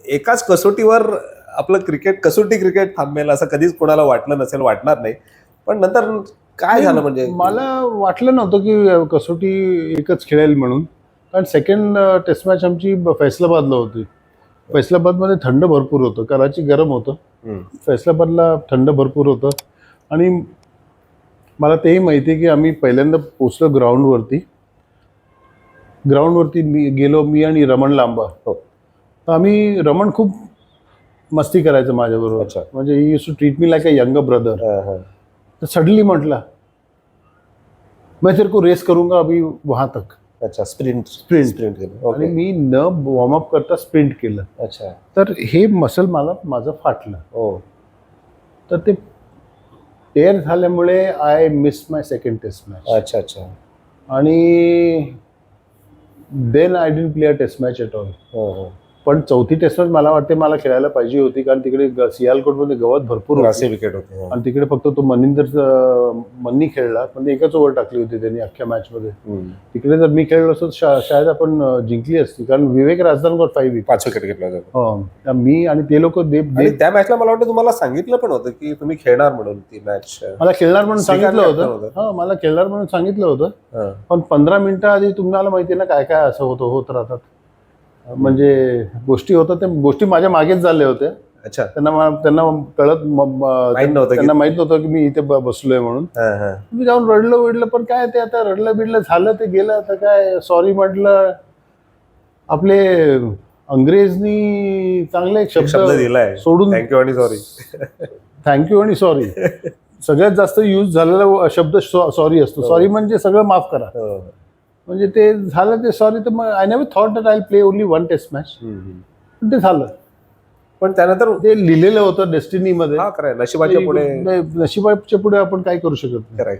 एकाच कसोटीवर आपलं क्रिकेट, कसोटी क्रिकेट थांबेल असं कधीच कोणाला वाटलं नसेल, वाटणार नाही. पण नंतर काय झालं म्हणजे? मला वाटलं नव्हतं की कसोटी एकच खेळेल म्हणून. कारण सेकंड टेस्ट मॅच आमची फैसलाबादला होती. फैसलाबादमध्ये थंड भरपूर होतं, कराची गरम होतं, फैसलाबादला थंड भरपूर होतं. आणि मला तेही माहिती आहे की आम्ही पहिल्यांदा पोचलो ग्राउंडवरती गेलो मी आणि रमण लांबा. तर आम्ही, रमण खूप मस्ती करायचं माझ्याबरोबर. अच्छा. म्हणजे ही use to treat me like a younger brother. तर सडनली म्हटला, मैं तेरे को रेस करूंगा अभी वहां तक. अच्छा, स्प्रिंट केलं. आणि मी न वॉर्मअप करता स्प्रिंट केलं. अच्छा. तर हे मसल माझं फाटलं. हो. तर ते टेअर झाल्यामुळे I miss my second test match. अच्छा अच्छा. आणि then I didn't play a test match at all. पण चौथी टेस्ट मॅच मला वाटते मला खेळायला पाहिजे होती, कारण तिकडे सियालकोटमध्ये गवत भरपूर होते विकेट होते. आणि तिकडे फक्त तो मन्नी खेळला, पण एकच ओव्हर टाकली होती त्यांनी अख्ख्या मॅच मध्ये. तिकडे जर मी खेळलो असतो शायद आपण जिंकली असती, कारण विवेक राजदानकर 5 विकेट घेतला जातो. हो, मी आणि ते लोक त्या मॅचला मला वाटतं तुम्हाला सांगितलं पण होतं की तुम्ही खेळणार म्हणून ती मॅच. मला खेळणार म्हणून सांगितलं होतं. हा, मला खेळणार म्हणून सांगितलं होतं. पण 15 मिनिटं आधी तुम्हाला माहिती आहे ना काय काय असं होत राहतात. म्हणजे गोष्टी होतात, त्या गोष्टी माझ्या मागेच झाल्या होत्या. अच्छा. त्यांना कळत, त्यांना माहित नव्हतं की मी इथे बसलोय म्हणून. मी जाऊन रडलं, पण काय ते आता रडलं बिडलं झालं, ते गेलं. आता काय सॉरी म्हटलं. आपले अंग्रेजनी चांगले एक शब्द दिलाय सोडून, थँक्यू आणि सॉरी. थँक्यू आणि सॉरी सगळ्यात जास्त यूज झालेला शब्द सॉरी असतो. सॉरी म्हणजे सगळं माफ करा. म्हणजे ते झालं, ते सॉरी. तर मग I never thought that I play only one test match. पण ते झालं. पण त्यानंतर ते लिहिलेलं होतं डेस्टिनीमध्ये. नशिबाच्या पुढे नशिबाच्या पुढे आपण काय करू शकत नाही.